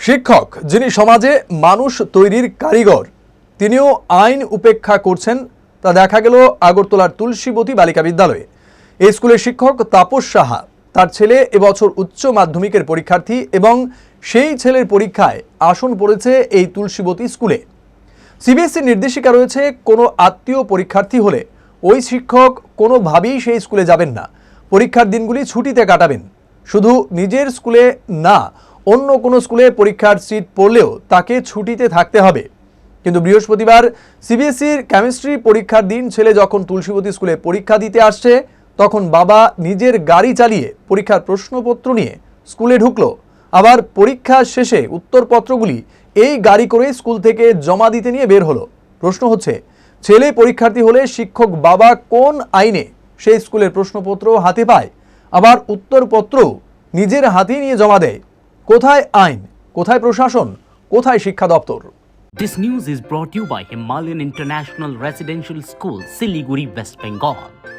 শিক্ষক যিনি সমাজে মানুষ তৈরির কারিগর, তিনিও আইন উপেক্ষা করছেন তা দেখা গেল আগরতলার তুলসীবতী বালিকা বিদ্যালয়ে। এই স্কুলের শিক্ষক তাপস সাহা, তার ছেলে এবছর উচ্চ মাধ্যমিকের পরীক্ষার্থী এবং সেই ছেলের পরীক্ষায় আসন পড়েছে এই তুলসীবতী স্কুলে। সিবিএসসির নির্দেশিকা রয়েছে, কোনো আত্মীয় পরীক্ষার্থী হলে ওই শিক্ষক কোনোভাবেই সেই স্কুলে যাবেন না, পরীক্ষার দিনগুলি ছুটিতে কাটাবেন। শুধু নিজের স্কুলে না, অন্য কোনো স্কুলে পরীক্ষার সিট পড়লেও তাকে ছুটিতে থাকতে হবে। কিন্তু বৃহস্পতিবার সিবিএসসির কেমিস্ট্রি পরীক্ষার দিন ছেলে যখন তুলসীবতী স্কুলে পরীক্ষা দিতে আসছে, তখন বাবা নিজের গাড়ি চালিয়ে পরীক্ষার প্রশ্নপত্র নিয়ে স্কুলে ঢুকলো। আবার পরীক্ষা শেষে উত্তরপত্রগুলি এই গাড়ি করে স্কুল থেকে জমা দিতে নিয়ে বের হলো। প্রশ্ন হচ্ছে, ছেলে পরীক্ষার্থী হলে শিক্ষক বাবা কোন আইনে সেই স্কুলের প্রশ্নপত্র হাতে পায়, আবার উত্তরপত্র নিজের হাতে নিয়ে জমা দেয়? কোথায় আইন, কোথায় প্রশাসন, কোথায় শিক্ষা দপ্তর? This news is brought to you by Himalayan International Residential School, Siliguri, West Bengal.